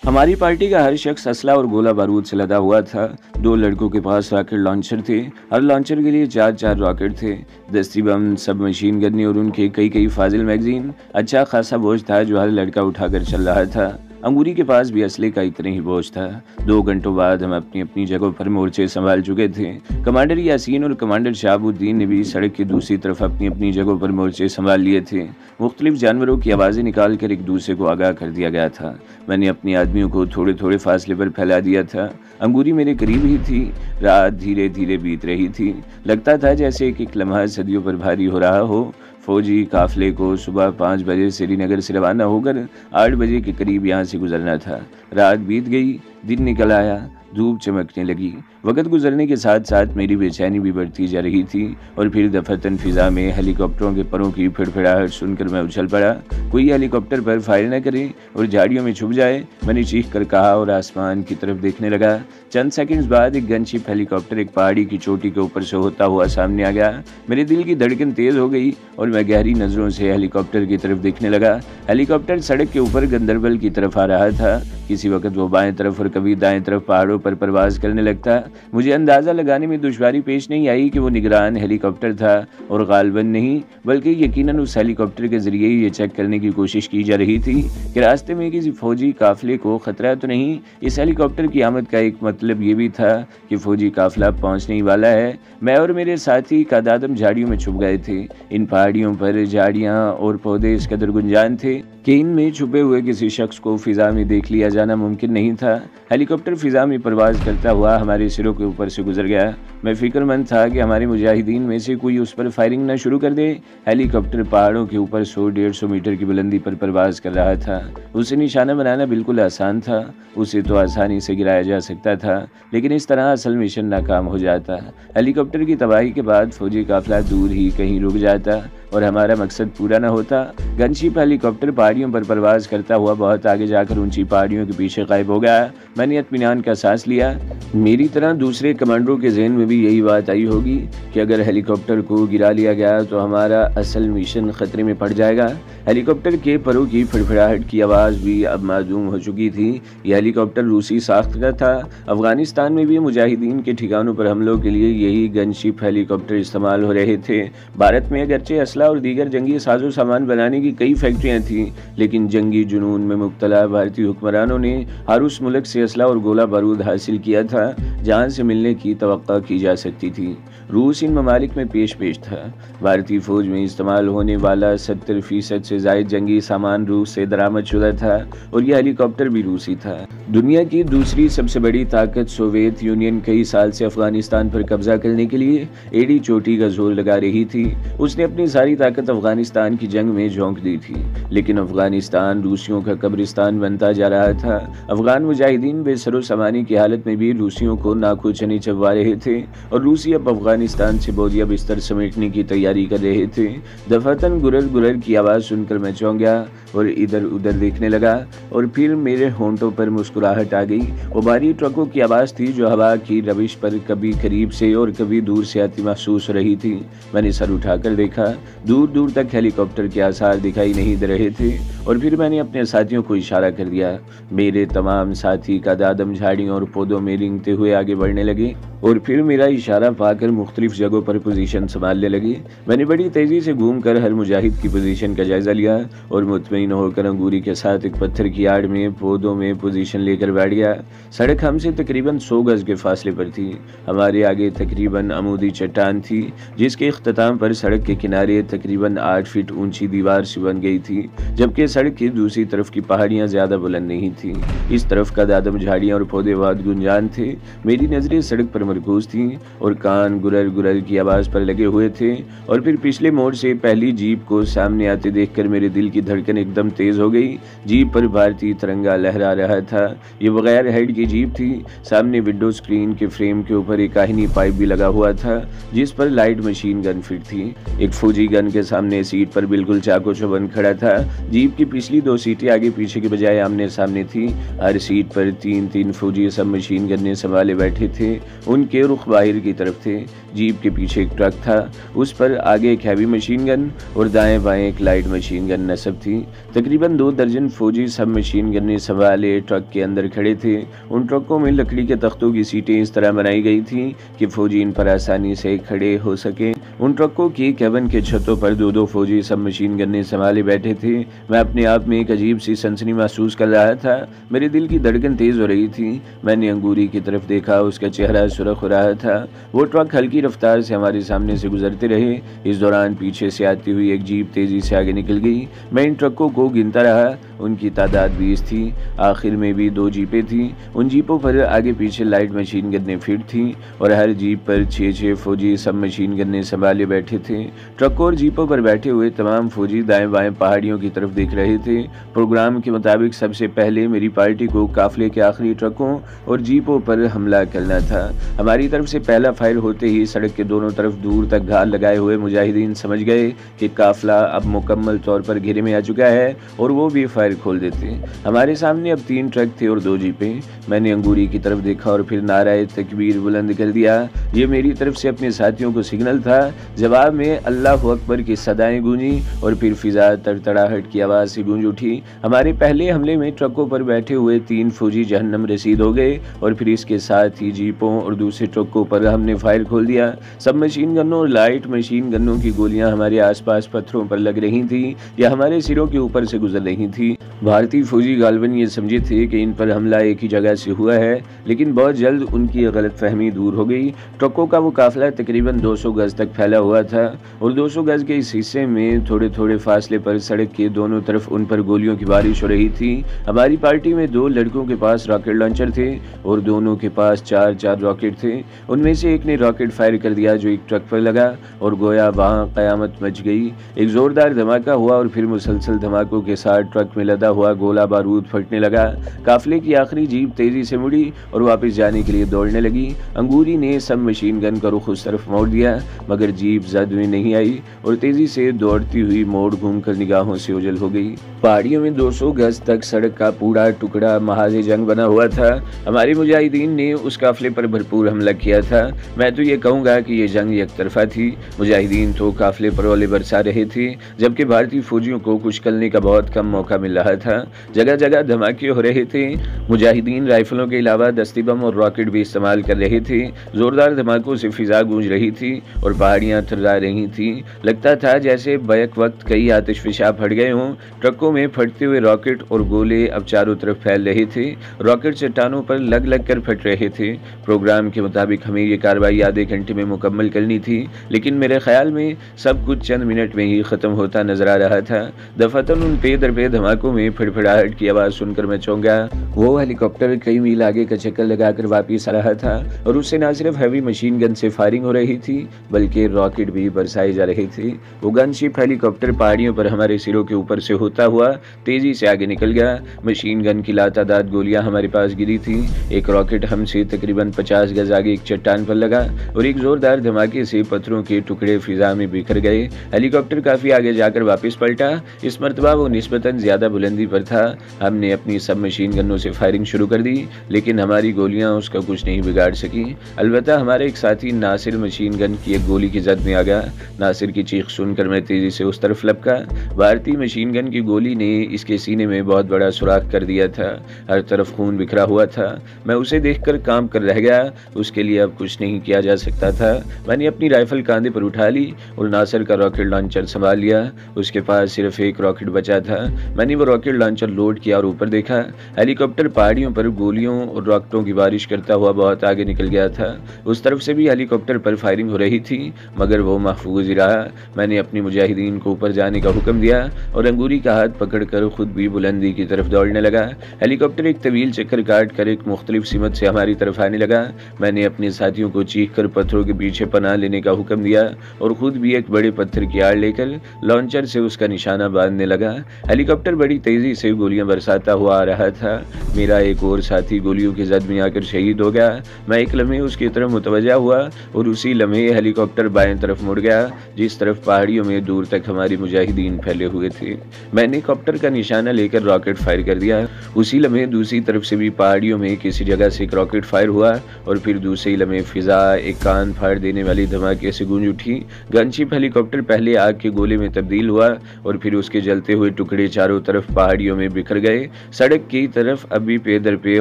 हमारी पार्टी का हर शख्स असला और गोला बारूद से लदा हुआ था। 2 लड़कों के पास रॉकेट लॉन्चर थे। हर लॉन्चर के लिए 4-4 रॉकेट थे। दस्ती बम, सब मशीन गन्नी और उनके कई कई फाजिल मैगजीन। अच्छा खासा बोझ था जो हर लड़का उठाकर चल रहा था। अंगूरी के पास भी असले का इतना ही बोझ था। 2 घंटों बाद हम अपनी अपनी जगहों पर मोर्चे संभाल चुके थे। कमांडर यासीन और कमांडर शहाबुद्दीन ने भी सड़क की दूसरी तरफ अपनी अपनी जगहों पर मोर्चे संभाल लिए थे। मुख्तलिफ जानवरों की आवाज़ें निकाल कर एक दूसरे को आगाह कर दिया गया था। मैंने अपने आदमियों को थोड़े थोड़े फासले पर फैला दिया था। अंगूरी मेरे करीब ही थी। रात धीरे धीरे बीत रही थी। लगता था जैसे एक एक लम्हा सदियों पर भारी हो रहा हो। फौजी काफिले को सुबह 5 बजे श्रीनगर से रवाना होकर 8 बजे के करीब यहाँ से गुजरना था। रात बीत गई, दिन निकल आया, धूप चमकने लगी। वक्त गुजरने के साथ साथ मेरी बेचैनी भी बढ़ती जा रही थी और फिर दफतन फिजा में हेलीकॉप्टरों के परों की फिड़फिड़ाहट सुनकर मैं उछल पड़ा। कोई हेलीकॉप्टर पर फायर न करे और झाड़ियों में छुप जाए, मैंने चीख कर कहा और आसमान की तरफ देखने लगा। चंद सेकंड्स बाद एक गनशिप हेलीकॉप्टर एक पहाड़ी की चोटी के ऊपर से होता हुआ सामने आ गया। मेरे दिल की धड़कन तेज हो गई और मैं गहरी नजरों से हेलीकॉप्टर की तरफ देखने लगा। हेलीकॉप्टर सड़क के ऊपर गंदरबल की तरफ आ रहा था। किसी वक्त वो बाएं तरफ और कभी दाएं तरफ पहाड़ों पर परवाज करने लगता। मुझे अंदाज़ा लगाने में दुश्वारी पेश नहीं आई कि वो निगरान हेलीकॉप्टर था और गालिबन नहीं, बल्कि यकीनन उस हेलीकॉप्टर के जरिए ये चेक करने की कोशिश की जा रही थी कि रास्ते में किसी फौजी काफिले को खतरा तो नहीं। इस हेलीकॉप्टर की आमद का एक मतलब ये भी था कि फौजी काफिला पहुंचने ही वाला है। मैं और मेरे साथी कादादम झाड़ियों में छुप गए थे। इन पहाड़ियों पर झाड़ियाँ और पौधे इस कदर गुंजान थे कि इनमें छुपे हुए किसी शख्स को फिजा में देख लिया जाना मुमकिन नहीं था। हेलीकॉप्टर फिजा में परवाज करता हुआ हमारे सिरों के ऊपर से गुजर गया। मैं फिक्रमंद था कि हमारे मुजाहिदीन में से कोई उस पर फायरिंग न शुरू कर दे। हेलीकॉप्टर पहाड़ों के ऊपर 100-150 मीटर की बुलंदी पर परवाज कर रहा था। उसे निशाना बनाना बिल्कुल आसान था। उसे तो आसानी से गिराया जा सकता था, लेकिन इस तरह असल मिशन नाकाम हो जाता। हेलीकॉप्टर की तबाही के बाद फौजी काफिला दूर ही कहीं रुक जाता और हमारा मकसद पूरा न होता। गनशिप हेलीकॉप्टर पहाड़ियों पर परवाज करता हुआ बहुत आगे जाकर ऊंची पहाड़ियों के पीछे गायब हो गया। मैंने इत्मीनान का सांस लिया। मेरी तरह दूसरे कमांडरों के जहन में भी यही बात आई होगी कि अगर हेलीकॉप्टर को गिरा लिया गया तो हमारा असल मिशन खतरे में पड़ जाएगा। हेलीकॉप्टर के परों की फड़फड़ाहट की आवाज़ भी अब मालूम हो चुकी थी। यह हेलीकॉप्टर रूसी साख्त का था। अफगानिस्तान में भी मुजाहिदीन के ठिकानों पर हमलों के लिए यही गनशिप हेलीकॉप्टर इस्तेमाल हो रहे थे। भारत में अगरचे असला और दीगर जंगी साजो सामान बनाने की कई फैक्ट्रियां थीं, लेकिन जंगी जुनून में मुब्तला भारतीय हुक्मरानों ने हर उस मुल्क से असला और गोला बारूद हासिल किया था जहां से मिलने की तवक्का की जा सकती थी। रूस इन ममालिक में पेश था। भारतीय फौज में इस्तेमाल होने वाला 70% से जायद जंगी सामान रूस से दरामद शुदा था और यह हेलीकॉप्टर भी रूसी था। दुनिया की दूसरी सबसे बड़ी ताकत सोवियत यूनियन कई साल से अफगानिस्तान पर कब्जा करने के लिए एड़ी चोटी का जोर लगा रही थी। उसने अपनी सारी ताकत अफगानिस्तान की जंग में झोंक दी थी, लेकिन अफगानिस्तान रूसियों का कब्रिस्तान बनता जा रहा था। अफगान मुजाहिदीन बेसरो सामानी की हालत में भी रूसियों को नाखूचनी चबवा रहे थे और रूसी अब अफगानिस्तान से बोरिया बिस्तर समेटने की तैयारी कर रहे थे। दफातन गुरर गुरर की आवाज़ सुनकर मैं चौंक गया और इधर उधर देखने लगा और फिर मेरे होंठों पर मुस्कुराहट आ गई। वो भारी ट्रकों की आवाज़ थी जो हवा की रविश पर कभी करीब से और कभी दूर से आती महसूस हो रही थी। मैंने सर उठाकर देखा। दूर दूर तक हेलीकॉप्टर के आसार दिखाई नहीं दे रहे थे और फिर मैंने अपने साथियों को इशारा कर दिया। मेरे तमाम साथी कादादम झाड़ियों और पौधों में रेंगते हुए आगे बढ़ने लगे और फिर मेरा इशारा पाकर मुख्तलिफ जगहों पर पोजीशन संभालने लगे। मैंने बड़ी तेज़ी से घूमकर हर मुजाहिद की पोजीशन का जायज़ा लिया और मुतमईन होकर अंगूरी के साथ एक पत्थर की आड़ में पौधों में पोजीशन लेकर बैठ गया। सड़क हमसे तकरीबन 100 गज के फासले पर थी। हमारे आगे तकरीबन अमूदी चट्टान थी जिसके इख्तिताम पर सड़क के किनारे तकरीबन 8 फीट ऊंची दीवार सी बन गई थी, जबकि सड़क की दूसरी तरफ की पहाड़ियाँ ज़्यादा बुलंद नहीं थी। इस तरफ का दादम झाड़ियाँ और पौधे बहुत गुंजान थे। मेरी नज़रें सड़क पर मरकूज थीं और कान गुरर गुरर की आवाज़ पर लगे हुए थे। और फिर पिछले मोड़ से पहली जीप को सामने आते देखकर मेरे दिल की धड़कन एकदम तेज़ हो गई। जीप पर भारतीय तिरंगा लहरा रहा था। ये बगैर हेड की जीप थी। सामने विंडो स्क्रीन के फ्रेम के ऊपर एक काहिनी पाइप भी लगा हुआ था जिस पर लाइट मशीन गन फिट थी। एक फौजी गन के सामने सीट पर बिल्कुल चाको चौबंद खड़ा था। जीप की की पिछली 2 सीटें आगे पीछे के बजाय आमने सामने थी। हर सीट पर 3-3 फौजी सब मशीन गन्ने संभाले बैठे थे। उनके रुख बाहर की तरफ थे। जीप के पीछे एक ट्रक था, उस पर आगे एक हैवी मशीन गन और दाएं बाएं एक लाइट मशीन गन नस्ब थी। तकरीबन 2 दर्जन फौजी सब मशीन गन्ने संभाले ट्रक के अंदर खड़े थे। उन ट्रकों में लकड़ी के तख्तों की सीटें इस तरह बनाई गई थी कि फौजी इन पर आसानी से खड़े हो सके। उन ट्रकों की कैबिन के छतों पर 2-2 फौजी सब मशीन गन्ने संभाले बैठे थे। मैं अपने आप में एक अजीब सी सनसनी महसूस कर रहा था। मेरे दिल की धड़कन तेज हो रही थी। मैंने अंगूरी की तरफ देखा, उसका चेहरा सुर्ख हो रहा था। वो ट्रक हल्की रफ्तार से हमारे सामने से गुजरते रहे। इस दौरान पीछे से आती हुई एक जीप तेजी से आगे निकल गई। मैं इन ट्रकों को गिनता रहा, उनकी तादाद 20 थी। आखिर में भी 2 जीपें थीं। उन जीपों पर आगे पीछे लाइट मशीन गन्ने फिट थीं और हर जीप पर 6-6 फौजी सब मशीन गन्ने संभाले बैठे थे। ट्रकों और जीपों पर बैठे हुए तमाम फौजी दाएं बाएं पहाड़ियों की तरफ देख रहे थे। प्रोग्राम के मुताबिक सबसे पहले मेरी पार्टी को काफिले के आखिरी ट्रकों और जीपों पर हमला करना था। हमारी तरफ से पहला फायर होते ही सड़क के दोनों तरफ दूर तक घात लगाए हुए मुजाहिदीन समझ गए कि काफिला अब मुकम्मल तौर पर घेरे में आ चुका है और वो भी फायर खोल देते। हमारे सामने अब 3 ट्रक थे और 2 जीपें। मैंने अंगूरी की तरफ देखा और फिर नाराए तकबीर बुलंद कर दिया। ये मेरी तरफ से अपने साथियों को सिग्नल था। जवाब में अल्लाह अकबर की सदाएं गूंजी और फिर फिजा तड़तड़ाहट की आवाज़ से गूंज उठी। हमारे पहले हमले में ट्रकों पर बैठे हुए 3 फौजी जहन्नम रसीद हो गए और फिर इसके साथ ही जीपों और दूसरे ट्रकों पर हमने फायर खोल दिया। सब मशीन गनों और लाइट मशीन गनों की गोलियां हमारे आसपास पत्थरों पर लग रही थी या हमारे सिरों के ऊपर से गुजर रही थी। भारतीय फौजी गालिबन ये समझे थे कि इन पर हमला एक ही जगह से हुआ है, लेकिन बहुत जल्द उनकी गलतफहमी दूर हो गई। ट्रकों का वो काफिला तकरीबन 200 गज तक फैला हुआ था और 200 गज के इस हिस्से में थोड़े थोड़े फासले पर सड़क के दोनों तरफ उन पर गोलियों की बारिश हो रही थी। हमारी पार्टी में 2 लड़कों के पास रॉकेट लॉन्चर थे और दोनों के पास 4-4 रॉकेट थे। उनमें से एक ने रॉकेट फायर कर दिया जो एक ट्रक पर लगा और गोया वहां कयामत मच गई। एक जोरदार धमाका हुआ और फिर मुसलसल धमाकों के साथ ट्रक में लदा हुआ गोला बारूद फटने लगा। काफिले की आखिरी जीप तेजी से मुड़ी और वापस जाने के लिए दौड़ने लगी। अंगूरी ने सब मशीन गन का रुख उस तरफ मोड़ दिया, मगर जीप जद में नहीं आई और तेजी से दौड़ती हुई मोड़ घूमकर निगाहों से ओझल हो गई। पहाड़ियों में 200 गज तक सड़क का पूरा टुकड़ा महाज जंग बना हुआ था। हमारे मुजाहिदीन ने उस काफिले पर भरपूर हमला किया था। मैं तो ये कहूँगा कि ये जंग एक तरफा थी। मुजाहिदीन तो काफिले पर ओले बरसा रहे थे, जबकि भारतीय फौजियों को कुचलने का बहुत कम मौका मिल रहा था। जगह जगह धमाके हो रहे थे। मुजाहिदीन राइफलों के अलावा दस्ती बम और रॉकेट भी इस्तेमाल कर रहे थे। जोरदार धमाकों से फिजा गूंज रही थी और पहाड़ियां थर्रा रही थी। लगता था जैसे बैक वक्त कई आतिशफिशा फट गए हों। ट्रकों में फटते हुए रॉकेट और गोले अब चारों तरफ फैल रहे थे। रॉकेट चट्टानों पर लग लग कर फट रहे थे। प्रोग्राम के मुताबिक हमें ये कार्रवाई आधे घंटे में मुकम्मल करनी थी, लेकिन मेरे ख्याल में सब कुछ चंद मिनट में ही खत्म होता नजर आ रहा था। दफातन उन पे दर पे धमाकों में फड़फड़ाहट की आवाज़ सुनकर मैं चौंक गया। वो हेलीकॉप्टर कई मील आगे का चक्कर लगाकर वापस आ रहा था और उससे न सिर्फ हैवी मशीन गन से फायरिंग हो रही थी, बल्कि रॉकेट भी बरसाए जा रहे थे। वो गनशिप हेलीकॉप्टर पहाड़ियों पर हमारे सिरों के ऊपर से होता हुआ तेजी से आगे निकल गया। मशीन गन की लातादाद गोलियां हमारे पास गिरी थी। एक रॉकेट हमसे तकरीबन 50 गज आगे एक चट्टान पर लगा और एक जोरदार धमाके से पत्थरों के टुकड़े फिजा में बिखर गए। हेलीकॉप्टर काफी आगे जाकर वापस पलटा। इस मरतबा वो निस्बतन ज्यादा बुलंदी पर था। हमने अपनी सब मशीन गनों से फायरिंग शुरू कर दी, लेकिन हमारी गोलियां उसका कुछ नहीं बिगाड़ सकी। अलबत्ता हमारे एक साथी नासिर मशीन गन की एक गोली की जद में आ गया। नासिर की चीख सुनकर मैं तेजी से उस तरफ लपका। भारतीय मशीन गन की गोली ने इसके सीने में बहुत बड़ा सुराख कर दिया था। हर तरफ खून बिखरा हुआ था। मैं उसे देखकर कांप कर रह गया। उसके लिए अब कुछ नहीं किया जा सकता था। मैंने अपनी राइफल कांधे पर उठा ली और नासिर का रॉकेट लॉन्चर संभाल लिया। उसके पास सिर्फ एक रॉकेट बचा था। मैंने वो रॉकेट लॉन्चर लोड किया और ऊपर देखा। हेलीकॉप्टर पहाड़ियों पर गोलियों और रॉकेटों की बारिश करता हुआ बहुत आगे निकल गया था। उस तरफ से भी हेलीकॉप्टर पर फायरिंग हो रही थी, मगर वो महफूज ही रहा। मैंने अपनी मुजाहिदीन को ऊपर जाने का हुक्म दिया और अंगूरी का हाथ पकड़कर खुद भी बुलंदी की तरफ दौड़ने लगा। हेलीकॉप्टर एक तवील चक्कर काट कर एक मुख्तलिफ सिमत से हमारी तरफ आने लगा। मैंने अपने साथियों को चीख कर पत्थरों के पीछे पनाह लेने का हुक्म दिया और खुद भी एक बड़े पत्थर की आड़ लेकर लॉन्चर से उसका निशाना बांधने लगा। हेलीकॉप्टर बड़ी तेज़ी से गोलियां बरसाता हुआ आ रहा था। मेरा एक और साथी गोलियों की जद में आकर शहीद हो गया। मैं एक लम्हे उसकी तरफ मुतवज्जा हुआ और उसी लम्हे हेलीकॉप्टर बाएं तरफ मुड़ गया, जिस तरफ पहाड़ियों में दूर तक हमारे मुजाहिदीन फैले हुए थे। मैंने कॉप्टर का निशाना लेकर रॉकेट फायर कर दिया। उसी लम्हे दूसरी तरफ से भी पहाड़ियों में किसी जगह से एक रॉकेट फायर हुआ और फिर दूसरे लम्हे फिजा एक कान फाड़ देने वाली धमाके से गूंज उठी। गनशिप हेलीकॉप्टर पहले आग के गोले में तब्दील हुआ और फिर उसके जलते हुए टुकड़े चारों तरफ पहाड़ियों में बिखर गए। सड़क की तरफ अब भी पे दर पे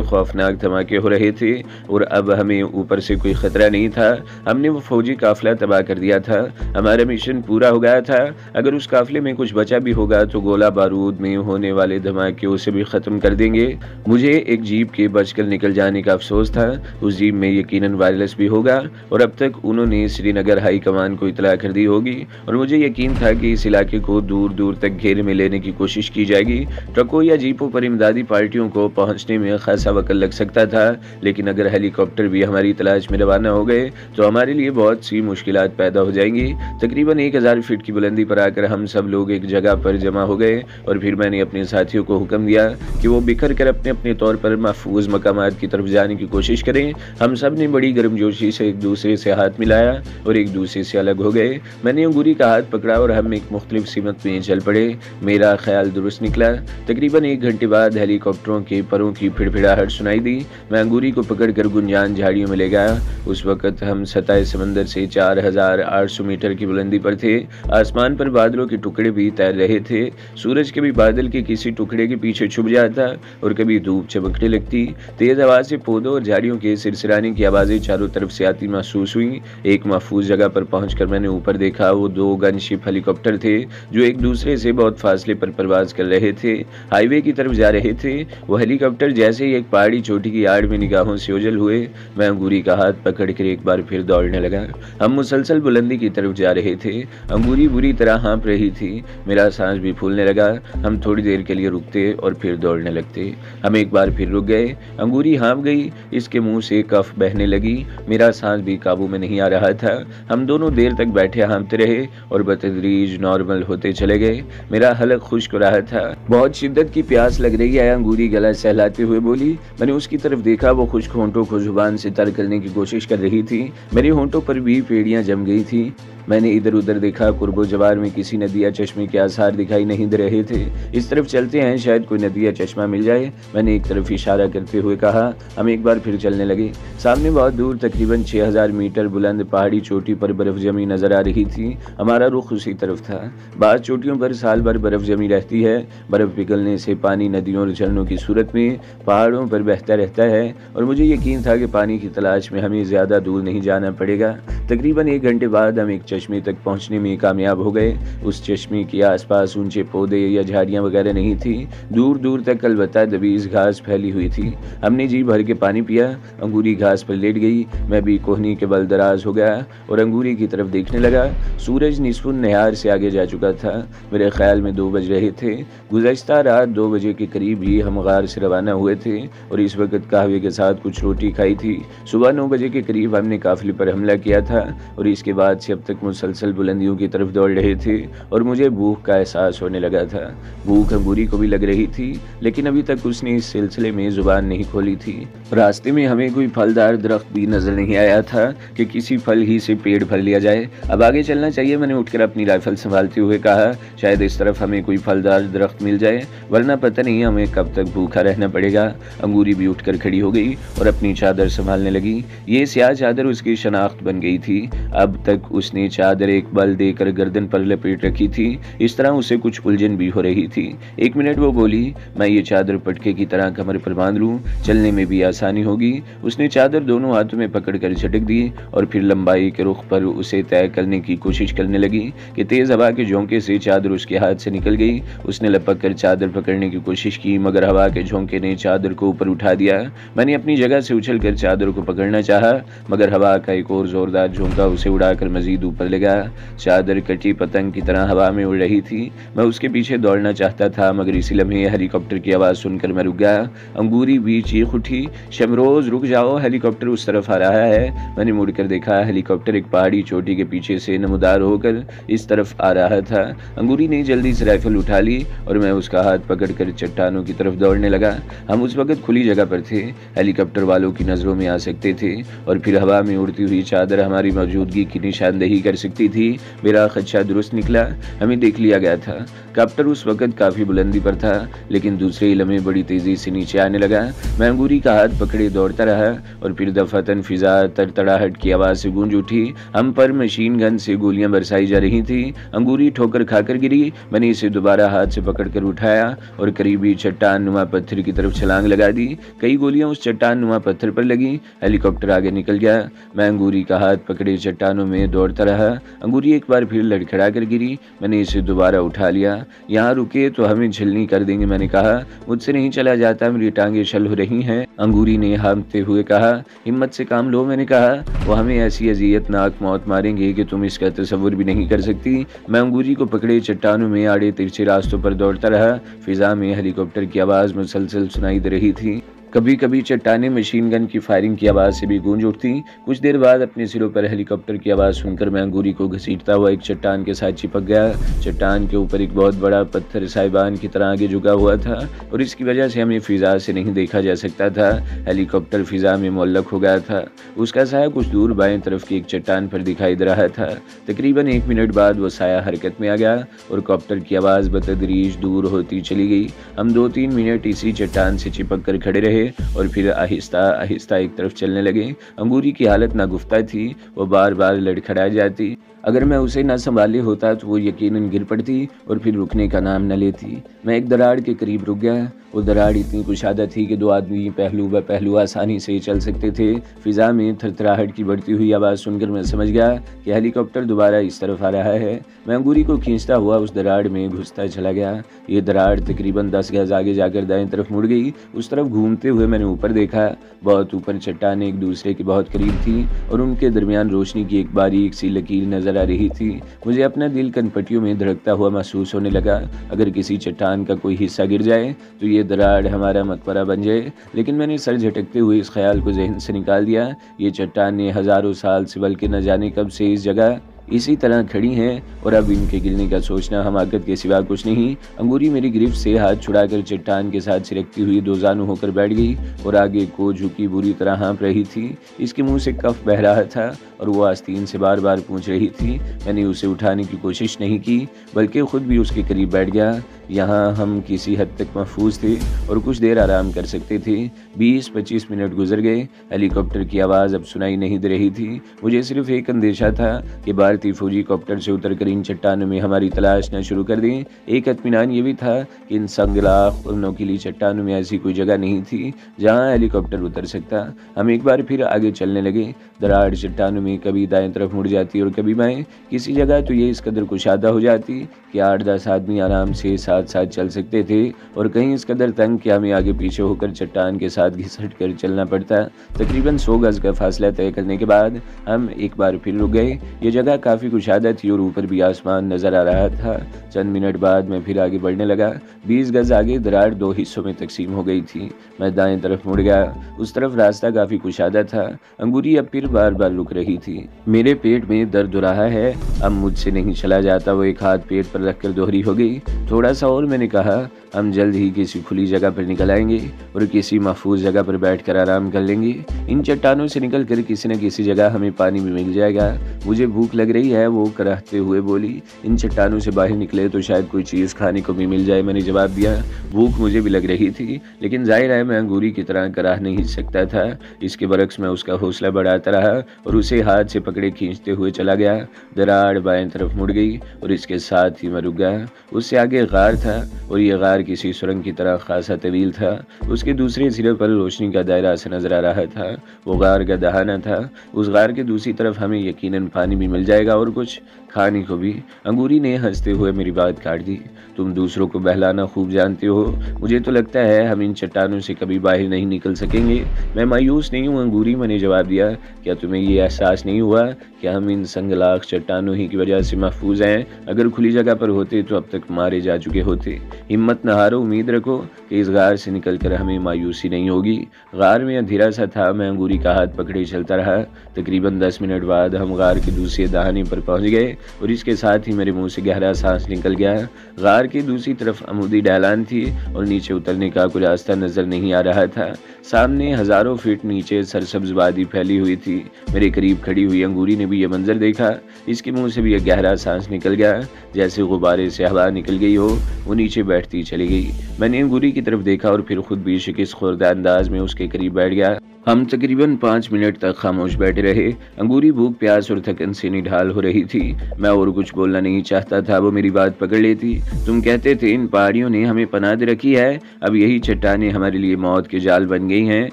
खौफनाक धमाके हो रहे थे और अब हमें ऊपर से कोई खतरा नहीं था। हमने वो फौजी काफिला तबाह कर दिया था। हमारा मिशन पूरा हो गया था। अगर उस काफिले में कुछ बचा भी होगा तो गोला बारूद में होने वाले धमाके उसे भी खत्म कर देंगे। मुझे एक जीप के बचकर निकल जाने का अफसोस था। उस जीप में यकीनन वायरलेस भी होगा और अब तक उन्होंने श्रीनगर हाई कमान को इतला कर दी होगी और मुझे यकीन था कि इस इलाके को दूर दूर तक घेरे में लेने की कोशिश की जाएगी। ट्रकों या जीपों पर इमदादी पार्टियों को पहुंचने में खासा वक्त लग सकता था, लेकिन अगर हेलीकॉप्टर भी हमारी तलाश में रवाना हो गए तो हमारे लिए बहुत सी मुश्किलात पैदा हो जाएंगी। तकरीबन 1000 फीट की बुलंदी पर आकर हम सब लोग एक जगह पर जमा हो गए और फिर मैंने अपने साथियों को हुक्म दिया कि वो बिखर कर अपने अपने तौर पर महफूज मकामात की तरफ जाने की कोशिश करें। हम सब ने बड़ी गर्मजोशी से एक दूसरे से हाथ मिलाया और एक दूसरे से अलग हो गए। मैंने अंगूरी का हाथ पकड़ा और हम एक मुख्तलिफ सिमत में चल पड़े। मेरा ख्याल दुरुस्त निकला। तकरीबन 1 घंटे बाद हेलीकॉप्टरों के परों की फिड़फिड़ाहट सुनाई दी। मैं अंगूरी को पकड़कर गुंजान झाड़ियों में ले गया। उस वक्त हम सतह समंदर से 4800 मीटर की बुलंदी पर थे। आसमान पर बादलों के टुकड़े भी तैर रहे थे। सूरज कभी बादल के किसी टुकड़े के पीछे छुप जाता और कभी धूप चमकने लगती। तेज आवाज से पौधों और झाड़ियों के सिरसिराने की आवाजें चारों तरफ से आती महसूस हुई। एक महफूज जगह पर पहुंचकर मैंने ऊपर देखा। वो 2 गनशिप हेलीकॉप्टर थे जो एक दूसरे से बहुत फासले पर परवाज कर रहे थे, हाईवे की तरफ जा रहे थे। वो हेलीकॉप्टर जैसे ही एक पहाड़ी चोटी की आड़ में निगाहों से ओझल हुए, मैं अंगूरी का हाथ पकड़कर एक बार फिर दौड़ने लगा। हम मुसलसल बुलंदी की तरफ जा रहे थे। अंगूरी बुरी तरह हाँप रही थी। मेरा सांस भी फूलने लगा। हम थोड़ी देर के लिए रुकते और फिर दौड़ने लगते। हम एक बार फिर रुक गए। अंगूरी हाँप गई, इसके मुंह से कफ बहने लगी। मेरा सांस भी काबू में नहीं आ रहा था। हम दोनों देर तक बैठे हाँपते रहे और बतदरीज नॉर्मल होते चले गए। मेरा हलक खुश्क हो रहा था। बहुत शिद्दत की प्यास लग रही है, अंगूरी गला सहलाते हुए बोली। मैंने उसकी तरफ देखा। वो खुश्क होंठों को जुबान से तर करने की कोशिश कर रही थी। मेरे होंठों पर भी पेड़ियां जम गई थी। मैंने इधर उधर देखा। कुर्बो जवार में किसी नदी या चश्मे के आसार दिखाई नहीं दे रहे थे। इस तरफ चलते हैं, शायद कोई नदी या चश्मा मिल जाए। मैंने एक तरफ इशारा करते हुए कहा। हम एक बार फिर चलने लगे। सामने बहुत दूर तकरीबन 6000 मीटर बुलंद पहाड़ी चोटी पर बर्फ जमी नजर आ रही थी। हमारा रुख उसी तरफ था। बाद चोटियों पर साल भर बर्फ जमी रहती है। बर्फ पिघलने से पानी नदियों और झरनों की सूरत में पहाड़ों पर बहता रहता है और मुझे यकीन था कि पानी की तलाश में हमें ज्यादा दूर नहीं जाना पड़ेगा। तकरीबन 1 घंटे बाद हम एक चश्मे तक पहुंचने में कामयाब हो गए। उस चश्मे के आसपास ऊंचे पौधे या झाड़ियां वगैरह नहीं थी। दूर दूर तक अलबत्ता दबीज घास फैली हुई थी। हमने जी भर के पानी पिया। अंगूरी घास पर लेट गई। मैं भी कोहनी के बल दराज हो गया और अंगूरी की तरफ देखने लगा। सूरज निस्फुन नहार से आगे जा चुका था। मेरे ख्याल में 2 बज रहे थे। गुज़श्ता रात 2 बजे के करीब ही हम गार से रवाना हुए थे और इस वक्त कहवे के साथ कुछ रोटी खाई थी। सुबह 9 बजे के करीब हमने काफिले पर हमला किया था और इसके बाद से अब तक मुसलसल बुलंदियों की तरफ दौड़ रहे थे और मुझे भूख का एहसास होने लगा था। भूख अंगूरी को भी लग रही थी, लेकिन अभी तक उसने इस सिलसिले में जुबान नहीं खोली थी। रास्ते में हमें कोई फलदार दरख्त भी नजर नहीं आया था कि किसी फल ही से पेट भर लिया जाए। अब आगे चलना चाहिए, मैंने उठकर अपनी राइफल संभालते हुए कहा। शायद इस तरफ हमें कोई फलदार दरख्त मिल जाए, वरना पता नहीं हमें कब तक भूखा रहना पड़ेगा। अंगूरी भी उठकर खड़ी हो गई और अपनी चादर संभालने लगी। ये स्याह चादर उसकी शनाख्त बन गई थी। अब तक उसने चादर एक बल देकर गर्दन पर लपेट रखी थी। इस तरह उसे कुछ उलझन भी हो रही थी। 1 मिनट वो बोली, मैं ये चादर पटके की तरह कमर पर बांध लूं, चलने में भी आसानी होगी। उसने चादर दोनों हाथों में पकड़कर झटक दी और फिर लंबाई के रुख पर उसे तय करने की कोशिश करने लगी कि तेज हवा के झोंके से चादर उसके हाथ से निकल गई। उसने लपक कर चादर पकड़ने की कोशिश की, मगर हवा के झोंके ने चादर को ऊपर उठा दिया। मैंने अपनी जगह से उछलकर चादर को पकड़ना चाहा, मगर हवा का एक और जोरदार झोंका उसे उड़ाकर मजीद ऊपर पर लगा। चादर कटी पतंग की तरह हवा में उड़ रही थी। मैं उसके पीछे दौड़ना चाहता था, मगर इसी लम्हे हेलीकॉप्टर की आवाज़ सुनकर मैं रुक गया। अंगूरी भी चीख उठी, शमरोज रुक जाओ, हेलीकॉप्टर उस तरफ आ रहा है। मैंने मुड़कर देखा, हेलीकॉप्टर एक पहाड़ी चोटी के पीछे से नमदार होकर इस तरफ आ रहा था। अंगूरी ने जल्दी से राइफल उठा ली और मैं उसका हाथ पकड़कर चट्टानों की तरफ दौड़ने लगा। हम उस वक्त खुली जगह पर थे, हेलीकॉप्टर वालों की नज़रों में आ सकते थे और फिर हवा में उड़ती हुई चादर हमारी मौजूदगी की निशानदेही कर सकती थी। मेरा खदशा दुरुस्त निकला, हमें देख लिया गया था। कॉप्टर उस वक्त काफ़ी बुलंदी पर था, लेकिन दूसरे ही लम्हे बड़ी तेज़ी से नीचे आने लगा। मैं अंगूरी का हाथ पकड़े दौड़ता रहा और फिर दफातन फिजा तड़तड़ाहट की आवाज़ से गूंज उठी। हम पर मशीन गन से गोलियां बरसाई जा रही थी। अंगूरी ठोकर खाकर गिरी। मैंने इसे दोबारा हाथ से पकड़कर उठाया और करीबी चट्टान नुमा पत्थर की तरफ छलांग लगा दी। कई गोलियां उस चट्टान नुमा पत्थर पर लगी। हेलीकॉप्टर आगे निकल गया। मैं अंगूरी का हाथ पकड़े चट्टानों में दौड़ता रहा। अंगूरी एक बार फिर लड़खड़ा कर गिरी। मैंने इसे दोबारा उठा लिया। यहाँ रुके तो हमें झिलनी कर देंगे, मैंने कहा। मुझसे नहीं चला जाता, मेरी टांगें शल हो रही हैं, अंगूरी ने हाँफते हुए कहा। हिम्मत से काम लो, मैंने कहा। वो हमें ऐसी अजियतनाक मौत मारेंगे कि तुम इसका तसव्वुर भी नहीं कर सकती। मैं अंगूरी को पकड़े चट्टानों में आड़े तिरछे रास्तों पर दौड़ता रहा। फिजा में हेलीकॉप्टर की आवाज़ मुसलसल सुनाई दे रही थी। कभी कभी चट्टानें मशीन गन की फायरिंग की आवाज़ से भी गूंज उठती। कुछ देर बाद अपने सिरों पर हेलीकॉप्टर की आवाज़ सुनकर मैं अंगूरी को घसीटता हुआ एक चट्टान के साथ चिपक गया। चट्टान के ऊपर एक बहुत बड़ा पत्थर साहिबान की तरह आगे झुका हुआ था और इसकी वजह से हमें फिजा से नहीं देखा जा सकता था। हेलीकॉप्टर फिजा में मुअल्लक हो गया था। उसका साया कुछ दूर बाएं तरफ की एक चट्टान पर दिखाई दे रहा था। तकरीबन 1 मिनट बाद वो साया हरकत में आ गया और कॉप्टर की आवाज़ बतदरीज दूर होती चली गई। हम 2-3 मिनट इसी चट्टान से चिपक कर खड़े रहे और फिर आहिस्ता आहिस्ता एक तरफ चलने लगे। अंगूरी की हालत नागुफ्ता थी, वो बार बार लड़खड़ा जाती। अगर मैं उसे न संभाले होता तो वो यकीनन गिर पड़ती और फिर रुकने का नाम न लेती। मैं एक दरार के करीब रुक गया। वो दरार इतनी कुशादा थी कि 2 आदमी पहलू ब पहलू आसानी से चल सकते थे। फिजा में थरथराहट की बढ़ती हुई आवाज़ सुनकर मैं समझ गया कि हेलीकॉप्टर दोबारा इस तरफ आ रहा है। मैं अंगूरी को खींचता हुआ उस दरार में घुसता चला गया। ये दरार तकरीबन 10 गज आगे जाकर दाएं तरफ मुड़ गई। उस तरफ घूमते हुए मैंने ऊपर देखा। बहुत ऊपर चट्टानें एक दूसरे के बहुत करीब थी और उनके दरमियान रोशनी की एक बारीक सी लकीर नजर आ रही थी। मुझे अपना दिल कनपट्टियों में धड़कता हुआ महसूस होने लगा। अगर किसी चट्टान का कोई हिस्सा गिर जाए तो ये दरार हमारा मकबरा बन जाए। लेकिन मैंने सर झटकते हुए इस ख्याल को जहन से निकाल दिया। ये चट्टानें हज़ारों साल से बल्कि न जाने कब से इस जगह इसी तरह खड़ी हैं और अब इनके गिरने का सोचना हमाकत के सिवा कुछ नहीं। अंगूरी मेरी गिरफ्त से हाथ छुड़ाकर चट्टान के साथ सिरकती हुई दोजानू होकर बैठ गई और आगे को झुकी बुरी तरह हाँफ रही थी। इसके मुंह से कफ बह रहा था और वो आस्तीन से बार बार पूछ रही थी। मैंने उसे उठाने की कोशिश नहीं की, बल्कि खुद भी उसके करीब बैठ गया। यहाँ हम किसी हद तक महफूज थे और कुछ देर आराम कर सकते थे। 20-25 मिनट गुजर गए। हेलीकॉप्टर की आवाज़ अब सुनाई नहीं दे रही थी। मुझे सिर्फ एक अंदेशा था कि भारतीय फौजी कॉप्टर से उतरकर इन चट्टानों में हमारी तलाश न शुरू कर दें। एक इत्मीनान ये भी था कि इन संगलाख और नोकीली चट्टानों में ऐसी कोई जगह नहीं थी जहाँ हेलीकॉप्टर उतर सकता। हम एक बार फिर आगे चलने लगे। दरार चट्टानों में कभी दाएं तरफ मुड़ जाती और कभी बाएं। किसी जगह तो ये इस कदर कुशादा हो जाती कि 8-10 आदमी आराम से साथ साथ चल सकते थे और कहीं इस कदर तंग कि हमें आगे पीछे होकर चट्टान के साथ घिसट कर चलना पड़ता। तकरीबन 100 गज का फासला तय करने के बाद हम एक बार फिर रुक गए। ये जगह काफ़ी कुशादा थी और ऊपर भी आसमान नज़र आ रहा था। चंद मिनट बाद मैं फिर आगे बढ़ने लगा। 20 गज आगे दरार 2 हिस्सों में तकसीम हो गई थी। मैं दाएं तरफ मुड़ गया। उस तरफ रास्ता काफ़ी कुशादा था। अंगूरी अब फिर बार बार रुक रही थी। मेरे पेट में दर्द हो रहा है, अब मुझसे नहीं चला जाता। वो एक हाथ पेट पर रखकर दोहरी हो गई। थोड़ा सा और, मैंने कहा। हम जल्द ही किसी खुली जगह पर निकल आएंगे और किसी महफूज जगह पर बैठकर आराम कर लेंगे। इन चट्टानों से निकल कर किसी न किसी जगह हमें पानी भी मिल जाएगा। मुझे भूख लग रही है, वो कराहते हुए बोली। इन चट्टानों से बाहर निकले तो शायद कोई चीज़ खाने को भी मिल जाए, मैंने जवाब दिया। भूख मुझे भी लग रही थी, लेकिन जाहिर है मैं अंगूरी की तरह कराह नहीं सकता था। इसके बरक्स मैं उसका हौसला बढ़ाता रहा और उसे हाथ से पकड़े खींचते हुए चला गया। दरार बाएं तरफ मुड़ गई और इसके साथ ही मैं रुक गया। उससे आगे गार था और ये गार किसी सुरंग की तरह खासा तवील था। उसके दूसरे सिरे पर रोशनी का दायरा सा नजर आ रहा था। वो गार का दहाना था। उस गार के दूसरी तरफ हमें यकीनन पानी भी मिल जाएगा। जाएगा और कुछ खाने को भी। अंगूरी ने हंसते हुए मेरी बात काट दी। तुम दूसरों को बहलाना खूब जानते हो, मुझे तो लगता है हम इन चट्टानों से कभी बाहर नहीं निकल सकेंगे। मैं मायूस नहीं हूँ अंगूरी, मैंने जवाब दिया। क्या तुम्हें ये एहसास नहीं हुआ कि हम इन संगलाख चट्टानों ही की वजह से महफूज हैं? अगर खुली जगह पर होते तो अब तक मारे जा चुके होते। हिम्मत न हारो, उम्मीद रखो कि इस गार से निकलकर हमें मायूसी नहीं होगी। गार में अंधेरा सा था, मैं अंगूरी का हाथ पकड़े चलता रहा। तकरीबन 10 मिनट बाद हम गार के दूसरे दहाने पर पहुंच गए और इसके साथ ही मेरे मुंह से गहरा सांस निकल गया। गार की दूसरी तरफ अमूदी ढलान थी और नीचे उतरने का कोई रास्ता नजर नहीं आ रहा था। सामने हजारों फीट नीचे सरसब्ज वादी फैली हुई थी। मेरे करीब खड़ी हुई अंगूरी ने भी यह मंजर देखा। इसके मुंह से भी एक गहरा सांस निकल गया, जैसे गुब्बारे से हवा निकल गई हो। वो नीचे बैठती चली गई। मैंने अंगूरी की तरफ देखा और फिर खुद भी शिकस्त खुर्दा अंदाज में उसके करीब बैठ गया। हम तकरीबन 5 मिनट तक खामोश बैठे रहे। अंगूरी भूख, प्यास और थकन से निढाल हो रही थी। मैं और कुछ बोलना नहीं चाहता था, वो मेरी बात पकड़ लेती। तुम कहते थे इन पहाड़ियों ने हमें पनाह दे रखी है, अब यही चट्टानें हमारे लिए मौत के जाल बन गई हैं।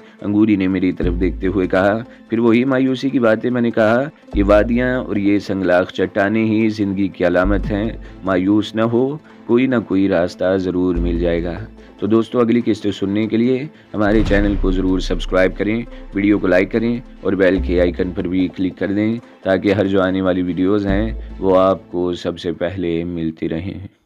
अंगूरी ने मेरी तरफ देखते हुए कहा। फिर वही मायूसी की बातें। मैंने कहा, ये वादियाँ और ये संगलाख चट्टानें ही जिंदगी की अलामत हैं। मायूस न हो, कोई ना कोई रास्ता ज़रूर मिल जाएगा। तो दोस्तों, अगली किस्तें सुनने के लिए हमारे चैनल को ज़रूर सब्सक्राइब करें, वीडियो को लाइक करें और बेल के आइकन पर भी क्लिक कर दें ताकि हर जो आने वाली वीडियोज़ हैं वो आपको सबसे पहले मिलती रहें।